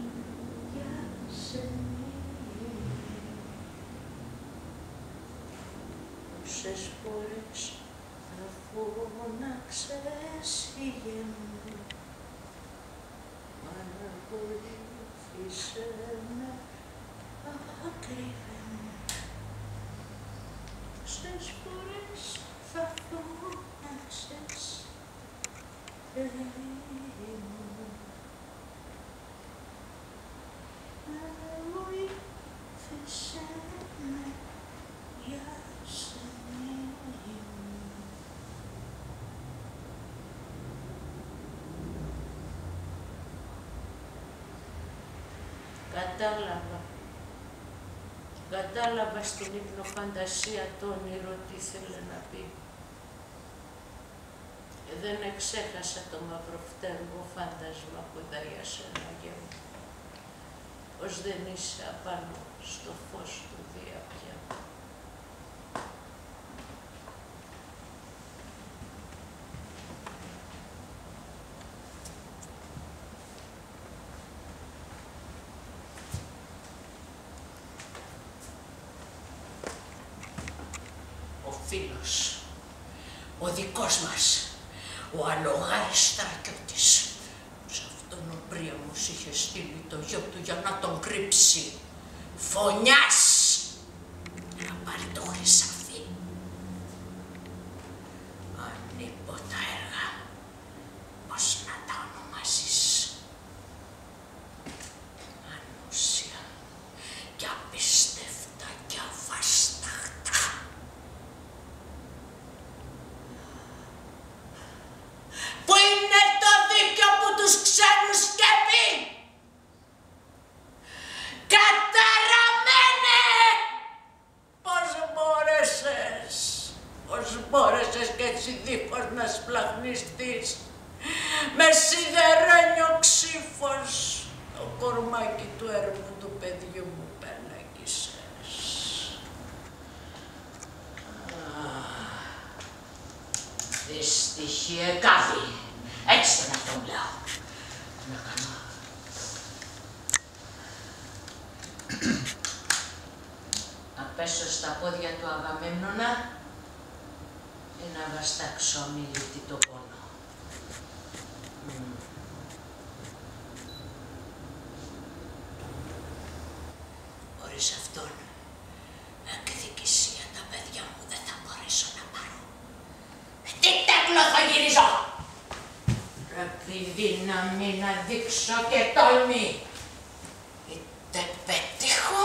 για σένα. Πόσες φορές θα φώναξες φύγε μου, μα να βοήθησε με ακρίβε μου. Πόσες φορές θα φώναξες παιδί μου, να βοήθησε με για σένα. κατάλαβα. Κατάλαβα στην ύπνοφαντασία το όνειρο τι ήθελε να πει. Δεν εξέχασα το μαυροφτέρυγο φάντασμα που είδα για σένα, γέρο. Πως δεν είσαι απάνω στο φως του Δία πια. Ο φίλος, ο δικός μας, ο Αλογάρης στρατιώτης, σε αυτόν ο Πρίαμος είχε στείλει το γιο του για να τον κρύψει. Φωνιάς! Να πάρει το χρυσάφι. Ανίποτα έργα, πώς να τα ονομάσεις. Ανούσια και απίστευτα και αβάσταχτα. Πού είναι το δίκαιο που τους ξένους σκέπει! Καταραμένε! Πώς μπόρεσες κι έτσι δίχως να σπλαχνιστείς με σιδερένιο ξύφος το κορμάκι του έρμου του παιδιού μου πέλαγησες. Δυστυχίε κάθη, έτσι δεν αυτό μιλάω. Να κάνω. Να πέσω στα πόδια του Αγαμέμνονα ή να βαστάξω αμήλυτη το πόνο. Χωρίς αυτόν, εκδικησία τα παιδιά μου δεν θα μπορέσω να πάρω. Με τι τέκλο θα γυρίζω! Πρέπει δύναμη να δείξω και τόλμη. Είτε πετύχω,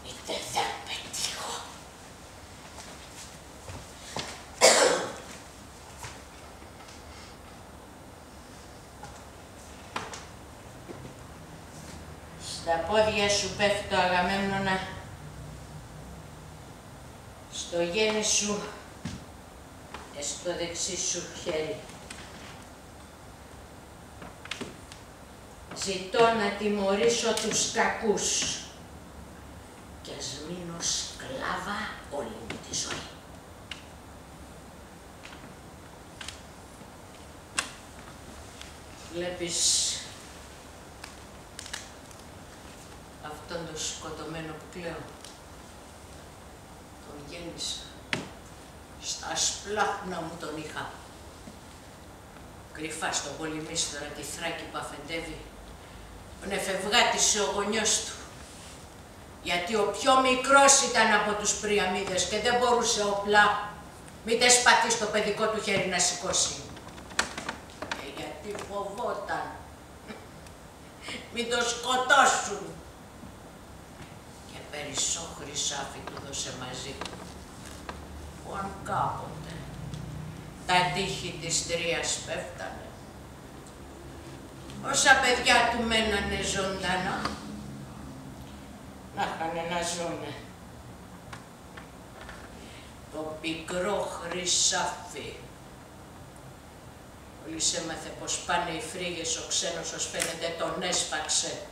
είτε δεν πετύχω. Στα πόδια σου πέφτω, Αγαμέμνονα. Στο γένι σου και στο δεξί σου χέρι. Ζητώ να τιμωρήσω τους κακούς και ας μείνω σκλάβα όλη μου τη ζωή. Βλέπεις αυτόν τον σκοτωμένο που κλαίω. Τον γέννησα. Στα σπλάχνα μου τον είχα. Κρυφά στον Πολυμίσθωρα τη Θράκη που αφεντεύει. Τον εφευγάτησε ο γονιός του. Γιατί ο πιο μικρός ήταν από τους Πριαμίδες και δεν μπορούσε όπλα μήτε σπαθεί στο παιδικό του χέρι να σηκώσει. Και γιατί φοβόταν μην το σκοτώσουν. Και περισσό χρυσάφι του δώσε μαζί του. Που αν κάποτε τα τείχη της Τρίας πέφτανε, όσα παιδιά του μένανε ζωντανά, να είχανε να ζουνε. Το πικρό χρυσάφι. Μόλις έμαθε πως πάνε οι φρίγες, ο ξένος ως φαίνεται τον έσφαξε.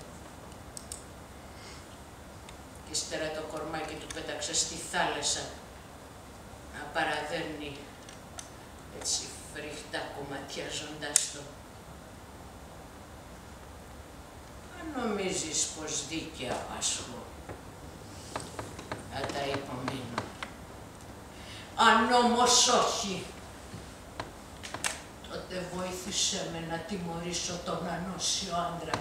Κι ύστερα το κορμάκι του πέταξε στη θάλασσα να παραδέρνει έτσι φρικτά κομματιάζοντας το. Αν νομίζεις πως δίκαια πάσχω, θα τα υπομείνω. Αν όμως όχι, τότε βοήθησέ με να τιμωρήσω τον ανώσιο άντρα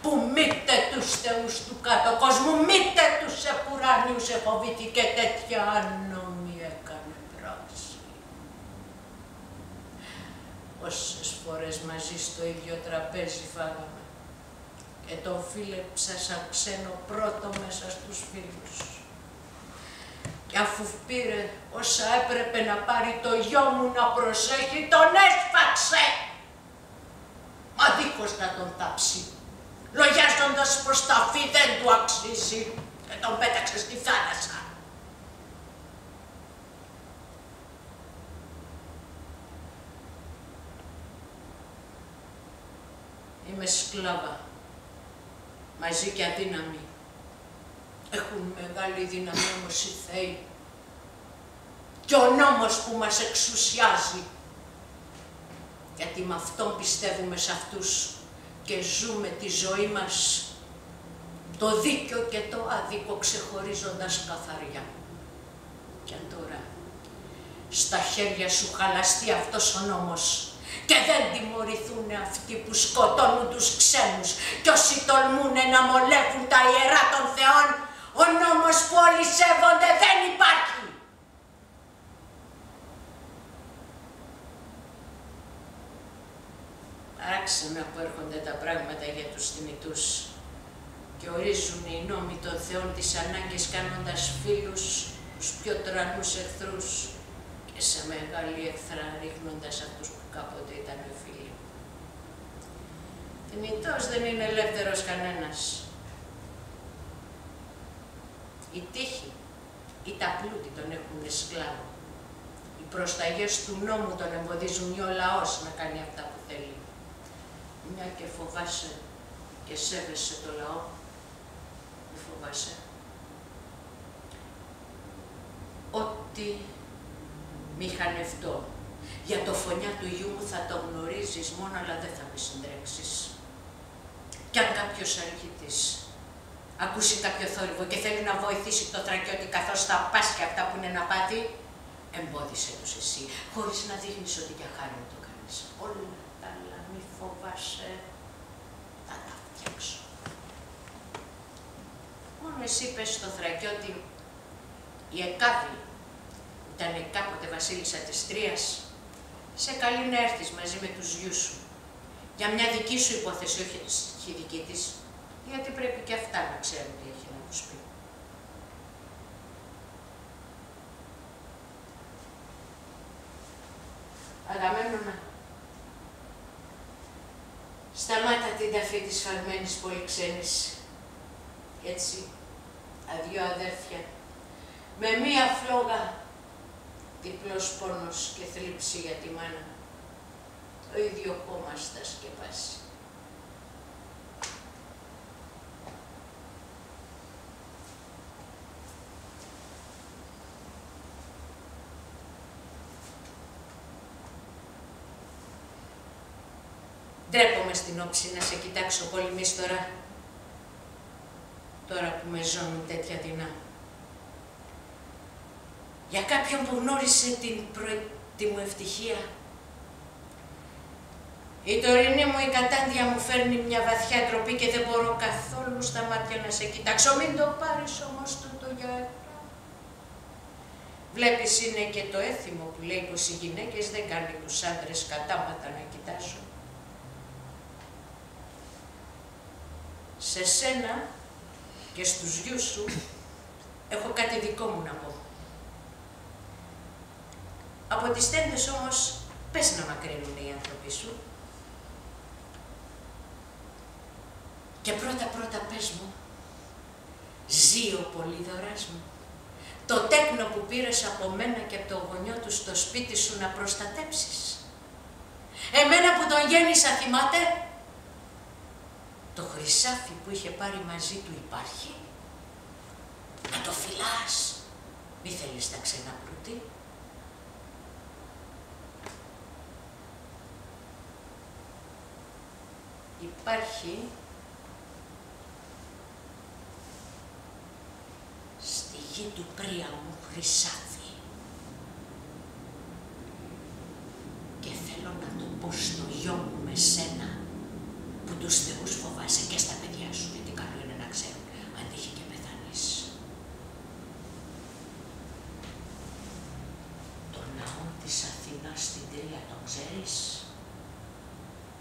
που μήτε τους θεούς του κάτω κόσμου, μήτε τους επουράνιους εφοβήθηκε τέτοια άνομη έκανε πράξη. Πόσες φορές μαζί στο ίδιο τραπέζι φάγαμε και τον φίλεψα σαν ξένο πρώτο μέσα στους φίλους. Και αφού πήρε όσα έπρεπε να πάρει το γιο μου να προσέχει, τον έσφαξε! Μα δίχως να τον τάψει. λογιάζοντας πως τα αφή δεν του αξίζει και τον πέταξε στη θάλασσα. Είμαι σκλάβα, μαζί και αδύναμη. Έχουν μεγάλη δύναμη όμως οι Θεοί και ο νόμος που μας εξουσιάζει. Γιατί με αυτόν πιστεύουμε σε αυτούς και ζούμε τη ζωή μας, το δίκαιο και το άδικο ξεχωρίζοντας καθαριά. Και αν τώρα στα χέρια σου χαλαστεί αυτός ο νόμος και δεν τιμωρηθούν αυτοί που σκοτώνουν τους ξένους και όσοι τολμούνε να μολεύουν τα ιερά των θεών, ο νόμος που όλοι σέβονται δεν υπάρχει. Παράξενα που έρχονται τα πράγματα για τους θυμητούς και ορίζουν οι νόμοι των θεών τις ανάγκες κάνοντας φίλους τους πιο τρανούς εχθρούς και σε μεγάλη εχθρά ρίχνοντας αυτούς που κάποτε ήταν φίλοι. Θυμητός δεν είναι ελεύθερος κανένας. Η τύχη ή τα πλούτη τον έχουν σκλάβο. Οι προσταγές του νόμου τον εμποδίζουν ή ο λαός να κάνει αυτά που θέλει. Μια και φοβάσαι και σέβεσαι το λαό, μη φοβάσαι. Ό,τι μηχανευτώ για το φωνιά του γιού μου θα το γνωρίζεις μόνο, αλλά δεν θα με συντρέξεις. Κι αν κάποιος αρχιτής ακούσει κάποιο θόρυβο και θέλει να βοηθήσει το Θρακιώτη καθώς θα πάσχει αυτά που είναι να πάθει, εμπόδισε τους εσύ, χωρίς να δείχνεις ότι για χάρη μου το κάνεις. Όλα τα άλλα μη φοβάσαι, θα τα φτιάξω. Μόνο εσύ πες στο Θρακιώτη, η Εκάβη ήταν κάποτε βασίλισσα της Τρίας, σε καλεί να έρθεις μαζί με τους γιους σου. Για μια δική σου υπόθεση, όχι δική της, γιατί πρέπει και αυτά να ξέρουν τι έχει να τους πει. Αγαμέμνονα, σταμάτα την ταφή της φαγμένης πολυξένης. Έτσι, αδυο αδέρφια, με μία φλόγα, διπλός πόνος και θλίψη για τη μάνα, το ίδιο κόμμα στα σκεπάσει. Ντρέπομαι στην όψη να σε κοιτάξω πολυμίστορα, τώρα που με ζώνουν τέτοια δεινά. Για κάποιον που γνώρισε την πρώτη μου ευτυχία, η τωρινή μου η κατάντια μου φέρνει μια βαθιά ντροπή και δεν μπορώ καθόλου στα μάτια να σε κοιτάξω. Μην το πάρεις όμως τούτο για εύκολα. Βλέπεις, είναι και το έθιμο που λέει πως οι γυναίκες δεν κάνουν τους άντρες κατάματα να κοιτάσουν. Σε σένα και στους γιους σου έχω κάτι δικό μου να πω. Από τις τέντες όμως, πες να μακρύνουν οι άνθρωποι σου. Και πρώτα πες μου, ζει ο Πολύδωρας μου, το τέκνο που πήρες από μένα και από το γονιό του στο σπίτι σου να προστατέψεις. Εμένα που τον γέννησα, θυμάται, το χρυσάφι που είχε πάρει μαζί του υπάρχει. Να το φυλάς, μη θέλεις τα ξένα πλούτη. Υπάρχει στη γη του Πρίαμου χρυσάφι και θέλω να το πω στο γιο μου με σένα που τους θεούς φοβάσαι και στα παιδιά σου, γιατί καλό είναι να ξέρουν αν τύχει και πεθάνεις. Το ναό της Αθηνάς στην Τρία τον ξέρεις?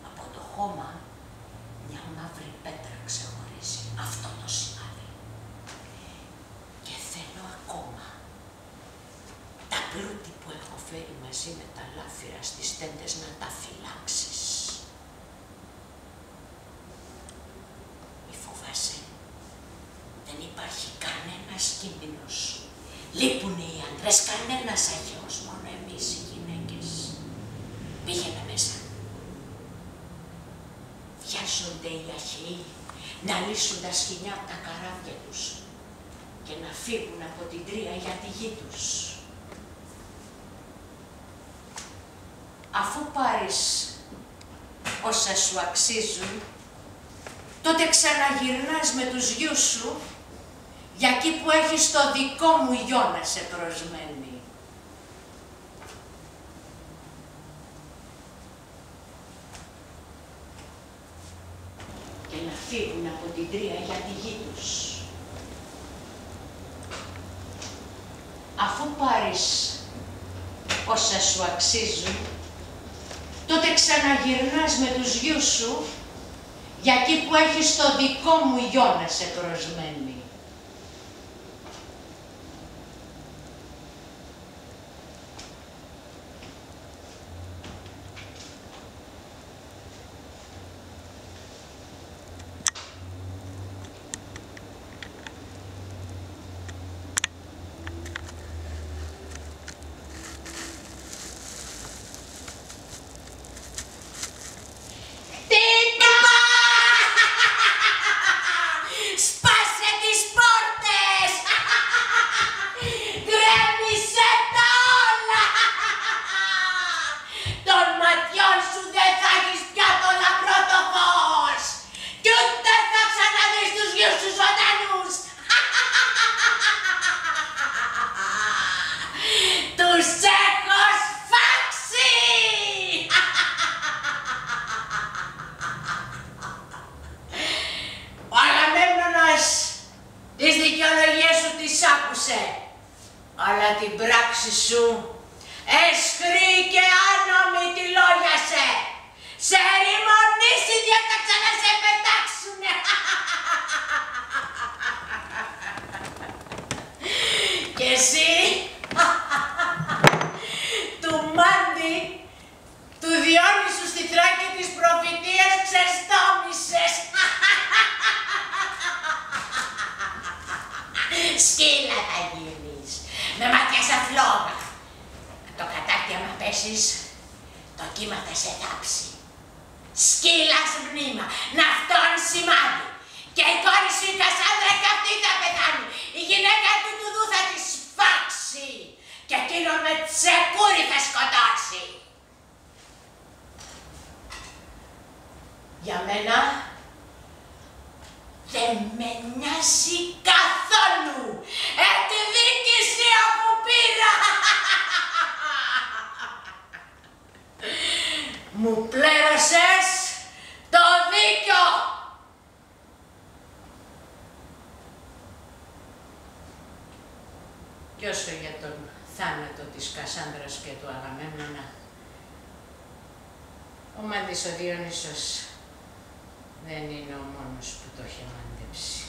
Από το χώμα μια μαύρη πέτρα ξεχωρίζει αυτό το σημάδι. Και θέλω ακόμα τα πλούτη που έχω φέρει μαζί με τα λάφυρα στις τέντες να τα φυλάξεις. κίνδυνος. Λείπουνε οι άντρες, κανένας αγιός, μόνο εμείς οι γυναίκες. Πήγαινε μέσα. Βιάζονται οι αρχαίοι να λύσουν τα σκοινιά από τα καράβια τους και να φύγουν από την Τρία για τη γη τους. Αφού πάρεις όσα σου αξίζουν, τότε ξαναγυρνάς με τους γιους σου για εκεί που έχεις το δικό μου γιο να σε προσμένει. Και να φύγουν από την Τρία για τη γη τους. Αφού πάρεις όσα σου αξίζουν, τότε ξαναγυρνάς με τους γιους σου για εκεί που έχεις το δικό μου γιο να σε προσμένει. Αλλά την πράξη σου έσχρη και άνομη τη λόγιασε. Σε ερημονήσει και θα ξανασέ πετάξουνε. Και εσύ του Μάντι, του Διόνυσου στη Θράκη της προφητείας ξεστόμησες. Σκύλα θα γίνεις, με μάτια σαν φλόγα. Το κατάκτη άμα πέσεις, το κύμα θα σε θάψει. Σκύλας μνήμα, ναυτόν σημάδι. Και η κόρη σου η Κασάνδρα και αυτή θα πεθάνει. Η γυναίκα του Τουδού θα τη σφάξει. Και εκείνο με τσεκούρι θα σκοτώσει. Για μένα δεν με νοιάζει καθόλου. Τη δίκηση αφού πήρα. Μου πλέρωσες το δίκιο. Κι όσο για τον θάνατο της Κασάνδρας και του Αγαμέμνονα, ο Μάντης ο Διόνυσος δεν είναι ο μόνος που το είχε μαντέψει.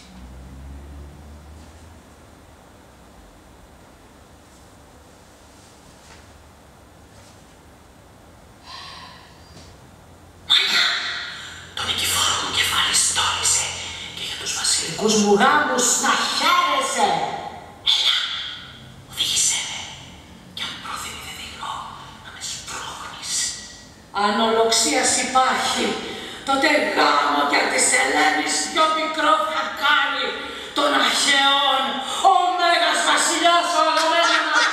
Μανιά, το νικηφόρο μου κεφάλι στόλισε και για τους βασιλικούς μου γάμους να χαίρεσαι. Έλα, οδήγησέ με κι αν πρόθυμη δεν δείχνω να με σπρώχνεις. Αν ολοξίας υπάρχει, τότε γάμο για της Ελένης πιο μικρό θα κάνει των αρχαίων ο Μέγας Βασιλιάς ο Αγαμέμνονας.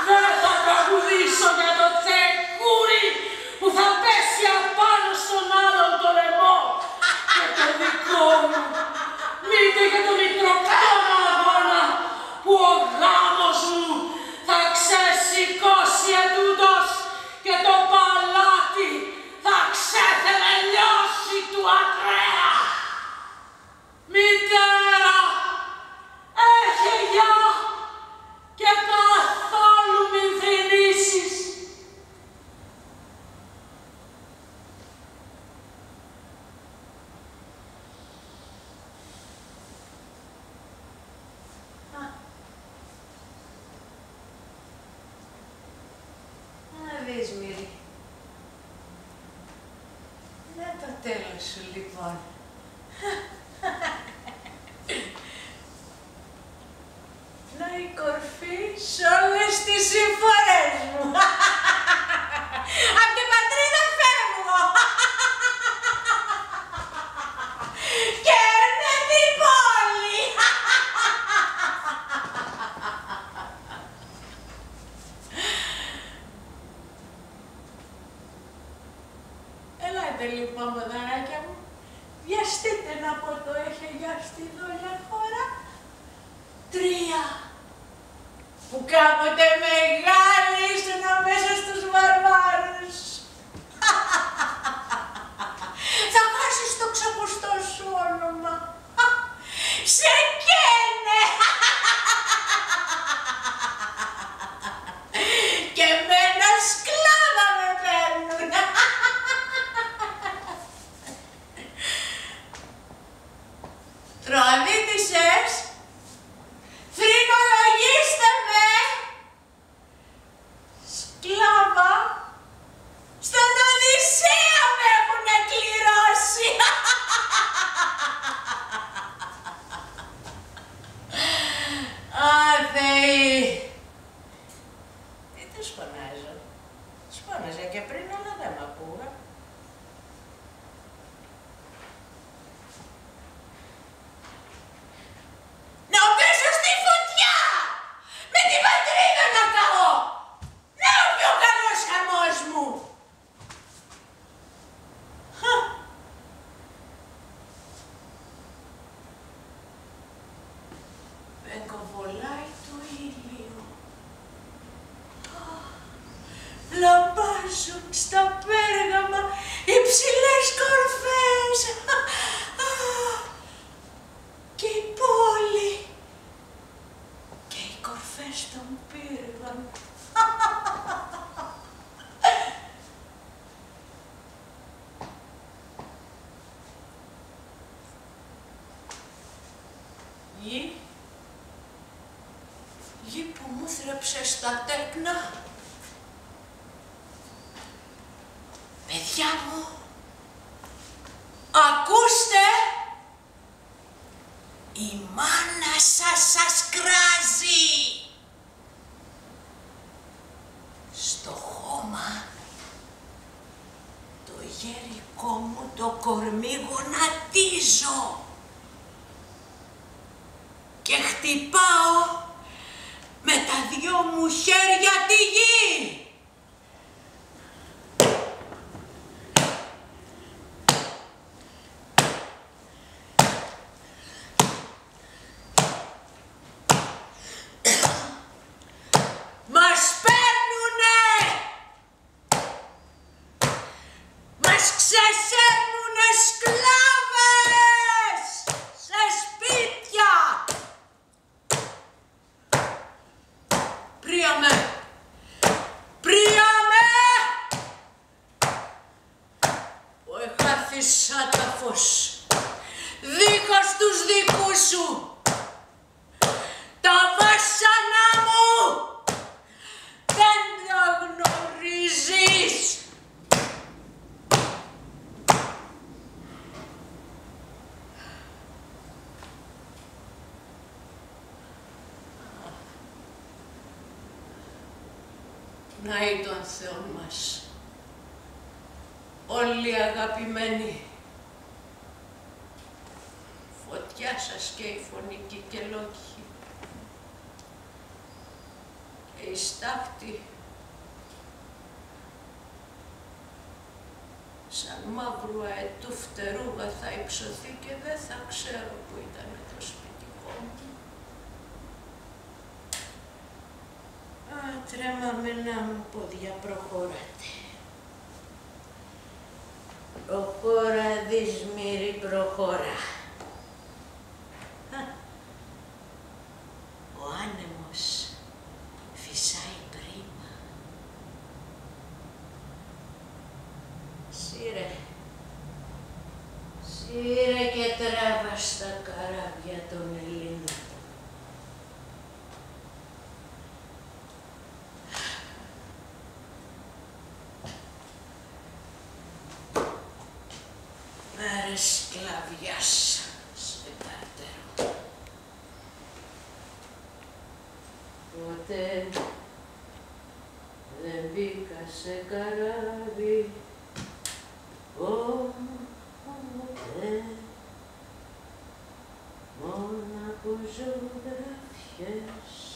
Δεν θα τραγουδήσω για το τσεκούρι που θα πέσει απάνω στον άλλον το λαιμό και το δικό μου, μήτε για το μητροκτόνο αγώνα που ο γάμος μου θα ξεσηκώσει ετούτος και το παλάτι θα ξεθεμελιώσει του ακραία. Μητέρα, έχε γεια και καθόλου μην θρηνήσεις. Να δεις, Μύρη. Να το τέλος σου, λοιπόν. Να η κορφή σ' όλες τις συμφορές μου. Απ' την πατρίδα φεύγω. Και με την πόλη. Ελάτε λοιπόν, μοδαράκια μου. Βιαστείτε να πω το έχει για στη δόλια χώρα. 3. Που κάποτε μεγάλοι ήσουν μέσα στους βαρβάρους. Θα χάσεις το ξακουστό σου όνομα. Σε καίνε. Και με ένα σκλάβα με παίρνουν. Τρομαδίτησες. Θρηνολογήστε με! Σκλάβα! Στον Οδυσσέα με έχουνε κληρώσει! Α, Θεοί! Τι τους φωνάζω. Τους φώναζα και πριν, αλλά δεν μ' ακούγα. Να πέσω στη φωτιά! Με την πατρίδα να καώ! Να ο πιο καλός χαμός μου! Βεγκοβολάει του ήλιου. Λαμπάζουν στα Πέργαμα οι ψηλές κορφές. Και η πόλη και οι κορφές των Πύργων. Γη που μου θρέψε στα τέκνα. Παιδιά μου, ακούστε! Η μάνα σας κράζει! Στο χώμα το γέρικο μου το κορμί γονατίζω και χτυπάω με τα 2 μου χέρια τη γη. Ξεσέρνουνε σκλάβες σε σπίτια. Πρίαμε, πρίαμε, που εχάθης άταφος, δίχως τους δικούς σου, τα βάσανα μου δεν τα γνωρίζεις. Να ή τον Θεό μας, όλοι αγαπημένοι, φωτιά σας και η φωνική και λόγχη, και η στάχτη, σαν μαύρου αετού φτερούγα θα υψωθεί και δεν θα ξέρω που ήταν το σπιτικό μου. Τρέμαμένα μου πόδια, προχωράτε. Προχώρα, Δυσμύρη, προχώρα. Ο άνεμος φυσάει πρίμα. Σύρε και τράβα στα καράβια των Ελλήνων. Μέρες σκλαβιάς, σπιτάτερο. Ποτέ δεν μπήκα σε καράβι, ποτέ, μόνο από ζωγραφιές.